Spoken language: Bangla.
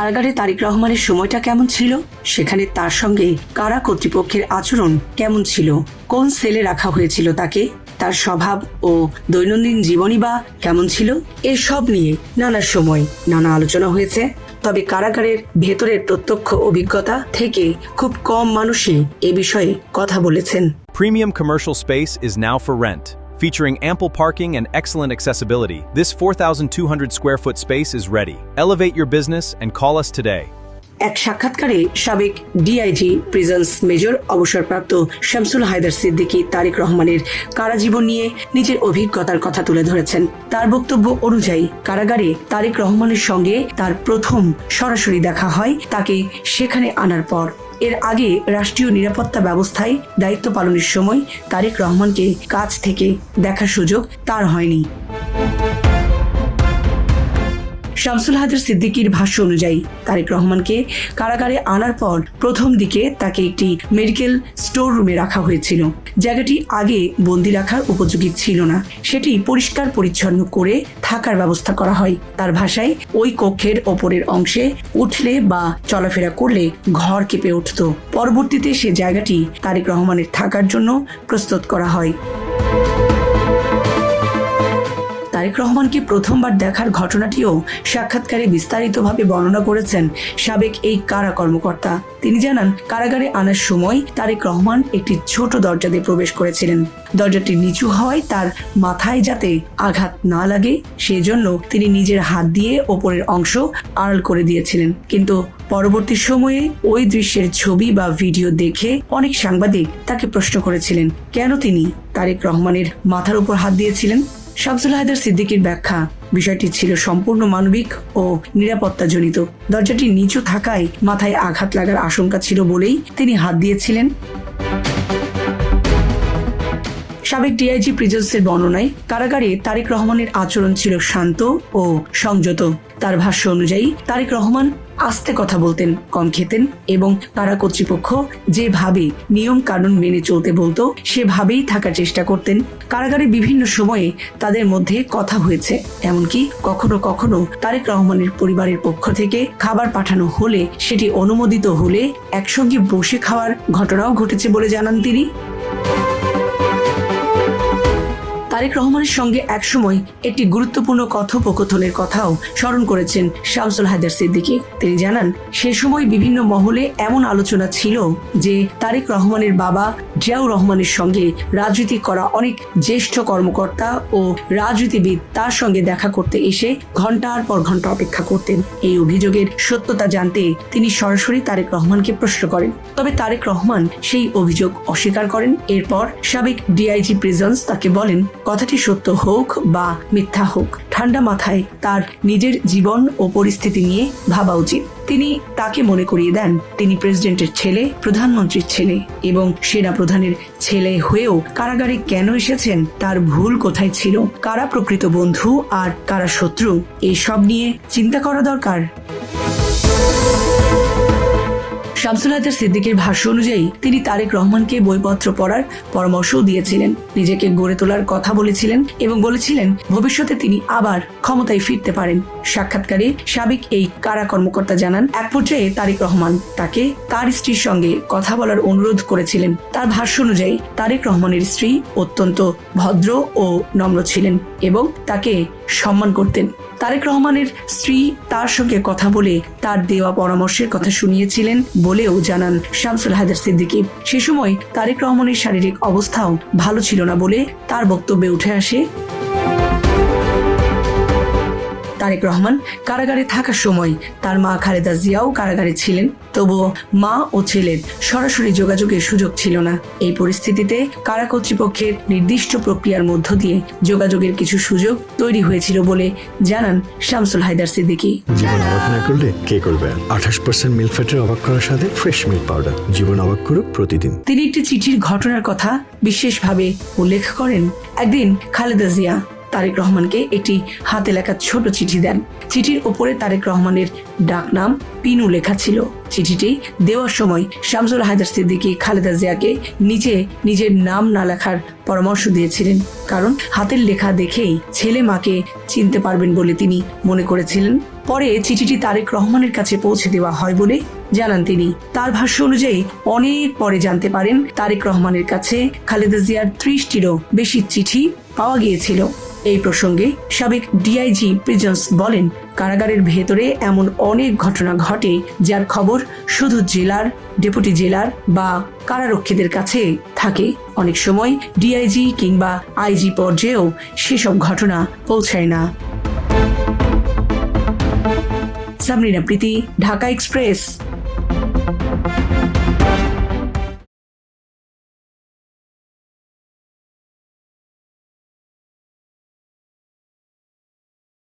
কারাগারে তারেক রহমানের সময়টা কেমন ছিল, সেখানে তার সঙ্গে কারা কর্তৃপক্ষের আচরণ কেমন ছিল, কোন সেলে রাখা হয়েছিল তাকে, তার স্বভাব ও দৈনন্দিন জীবনই বা কেমন ছিল, এসব নিয়ে নানা সময় নানা আলোচনা হয়েছে। তবে কারাগারের ভেতরের প্রত্যক্ষ অভিজ্ঞতা থেকে খুব কম মানুষই এ বিষয়ে কথা বলেছেন। Premium commercial space is now for rent. Featuring ample parking and excellent accessibility, this 4,200 square foot space is ready. Elevate your business and call us today. এক সাক্ষাৎকারে সাবেক ডিআইজি প্রিজন্স মেজর অবসরপ্রাপ্ত শামসুল হায়দার সিদ্দিকী তারেক রহমানের কারাজীবন নিয়ে নিজের অভিজ্ঞতার কথা তুলে ধরেছেন। তার বক্তব্য অনুযায়ী কারাগারে তারেক রহমানের সঙ্গে তার প্রথম সরাসরি দেখা হয় তাকে সেখানে আনার পর। এর আগে রাষ্ট্রীয় নিরাপত্তা ব্যবস্থায় দায়িত্ব পালনের সময় তারেক রহমানকে কাছ থেকে দেখার সুযোগ তার হয়নি। শামসুল হায়দার সিদ্দিকীর ভাষ্য অনুযায়ী তারেক রহমানকে কারাগারে আনার পর প্রথম দিকে তাকে একটি মেডিকেল স্টোর রুমে রাখা হয়েছিল। জায়গাটি আগে বন্দি রাখার উপযোগী ছিল না, সেটি পরিষ্কার পরিচ্ছন্ন করে থাকার ব্যবস্থা করা হয়। তার ভাষায় ওই কক্ষের ওপরের অংশে উঠলে বা চলাফেরা করলে ঘর কেঁপে উঠত। পরবর্তীতে সে জায়গাটি তারেক রহমানের থাকার জন্য প্রস্তুত করা হয়। তারেক রহমানকে প্রথমবার দেখার ঘটনাটিও সাক্ষাৎকারে বিস্তারিতভাবে বর্ণনা করেছেন সাবেক এই কারা কর্মকর্তা। তিনি জানান, কারাগারে আনার সময় তারেক রহমান একটি ছোট দরজা দিয়ে প্রবেশ করেছিলেন। দরজাটি নিচু হওয়ায় তার মাথায় যাতে আঘাত না লাগে সেজন্য তিনি নিজের হাত দিয়ে ওপরের অংশ আড়াল করে দিয়েছিলেন। কিন্তু পরবর্তী সময়ে ওই দৃশ্যের ছবি বা ভিডিও দেখে অনেক সাংবাদিক তাকে প্রশ্ন করেছিলেন কেন তিনি তারেক রহমানের মাথার উপর হাত দিয়েছিলেন। শামসুল হায়দার সিদ্দিকীর ব্যাখ্যা, বিষয়টি ছিল সম্পূর্ণ মানবিক ও নিরাপত্তাজনিত। দরজাটি নিচু থাকায় মাথায় আঘাত লাগার আশঙ্কা ছিল বলেই তিনি হাত দিয়েছিলেন। সাবেক ডিআইজি প্রিজন্সের বর্ণনায় কারাগারে তারেক রহমানের আচরণ ছিল শান্ত ও সংযত। তার ভাষ্য অনুযায়ী তারেক রহমান আস্তে কথা বলতেন, কম খেতেন এবং কারা কর্তৃপক্ষ যেভাবে নিয়ম কানুন মেনে চলতে বলতো সেভাবেই থাকার চেষ্টা করতেন। কারাগারে বিভিন্ন সময়ে তাদের মধ্যে কথা হয়েছে, এমনকি কখনো কখনো তারেক রহমানের পরিবারের পক্ষ থেকে খাবার পাঠানো হলে সেটি অনুমোদিত হলে একসঙ্গে বসে খাওয়ার ঘটনাও ঘটেছে বলে জানান তিনি। তারেক রহমানের সঙ্গে একসময় একটি গুরুত্বপূর্ণ কথোপকথনের কথাও স্মরণ করেছেন শামসুল হায়দার সিদ্দিকী। তিনি জানান, সে সময় বিভিন্ন মহলে এমন আলোচনা ছিল যে তারেক রহমানের বাবা জিয়াউর রহমানের সঙ্গে রাজনীতি করা অনেক জ্যেষ্ঠ কর্মকর্তা ও রাজনীতিবিদ তার সঙ্গে দেখা করতে এসে ঘন্টার পর ঘন্টা অপেক্ষা করতেন। এই অভিযোগের সত্যতা জানতে তিনি সরাসরি তারেক রহমানকে প্রশ্ন করেন, তবে তারেক রহমান সেই অভিযোগ অস্বীকার করেন। এরপর সাবেক ডিআইজি প্রিজন্স তাকে বলেন, কথাটি সত্য হোক বা মিথ্যা হোক, ঠান্ডা মাথায় তার নিজের জীবন ও পরিস্থিতি নিয়ে ভাবা উচিত। তিনি তাকে মনে করিয়ে দেন তিনি প্রেসিডেন্টের ছেলে, প্রধানমন্ত্রীর ছেলে এবং সেনা প্রধানের ছেলে হয়েও কারাগারে কেন এসেছেন, তার ভুল কোথায় ছিল, কারা প্রকৃত বন্ধু আর কারা শত্রু, এইসব নিয়ে চিন্তা করা দরকার। শামসুল হায়দার সিদ্দিকীর ভাষ্য অনুযায়ী তিনি তারেক রহমানকে বইপত্র পড়ার পরামর্শও দিয়েছিলেন, নিজেকে গড়ে তোলার কথা বলেছিলেন এবং বলেছিলেন ভবিষ্যতে তিনি আবার ক্ষমতায় ফিরতে পারেন। সাক্ষাৎকারে সাবেক এই কারা কর্মকর্তা জানান, এক পর্যায়ে তারেক রহমান তাকে তার স্ত্রীর সঙ্গে কথা বলার অনুরোধ করেছিলেন। তার ভাষ্য অনুযায়ী তারেক রহমানের স্ত্রী অত্যন্ত ভদ্র ও নম্র ছিলেন এবং তাকে সম্মান করতেন। তারেক রহমানের স্ত্রী তার সঙ্গে কথা বলে তার দেওয়া পরামর্শের কথা শুনিয়েছিলেন বলেও জানান শামসুল হায়দার সিদ্দিকী। সে সময় তারেক রহমানের শারীরিক অবস্থাও ভালো ছিল না বলে তার বক্তব্যে উঠে আসে। তারেক রহমান কারাগারে থাকার সময় তার মা খালেদা জিয়াও কারাগারে ছিলেন, তবুও মা ও ছেলের সরাসরি যোগাযোগের সুযোগ ছিল না। এই পরিস্থিতিতে কারা কর্তৃপক্ষের নির্দিষ্ট প্রক্রিয়ার মধ্য দিয়ে যোগাযোগের কিছু সুযোগ তৈরি হয়েছিল বলে জানান শামসুল হায়দার সিদ্দিকী। জীবন অবাক না করলে কে করবে? 28% মিল্ক ফ্যাটের অবাক করার সাথে ফ্রেশ মিল্ক পাউডার, জীবন অবাক করুক প্রতিদিন। তিনি একটি চিঠির ঘটনার কথা বিশেষভাবে উল্লেখ করেন। একদিন খালেদা জিয়া তারেক রহমানকে একটি হাতে লেখা ছোট চিঠি দেন। চিঠির উপরে তারেক রহমানের ডাকনাম পিনু লেখা ছিল। চিঠিটি দেওয়ার সময় শামসুল হায়দার সিদ্দিকী খালেদা জিয়াকে নিচে নিজের নাম না লেখার পরামর্শ দিয়েছিলেন, কারণ হাতের লেখা দেখেই ছেলে মাকে চিনতে পারবেন বলে তিনি মনে করেছিলেন। পরে চিঠিটি তারেক রহমানের কাছে পৌঁছে দেওয়া হয় বলে জানান তিনি। তার ভাষ্য অনুযায়ী অনেক পরে জানতে পারেন তারেক রহমানের কাছে খালেদা জিয়ার 30টিরও বেশি চিঠি পাওয়া গিয়েছিল। এই প্রসঙ্গে সাবেক ডিআইজি প্রিজন্স বলেন, কারাগারের ভেতরে এমন অনেক ঘটনা ঘটে যার খবর শুধু জেলার, ডেপুটি জেলার বা কারারক্ষীদের কাছে থাকে। অনেক সময় ডিআইজি কিংবা আইজি পর্যায়েও সেসব ঘটনা পৌঁছায় না। সাবরিনা প্রীতি, ঢাকা এক্সপ্রেস।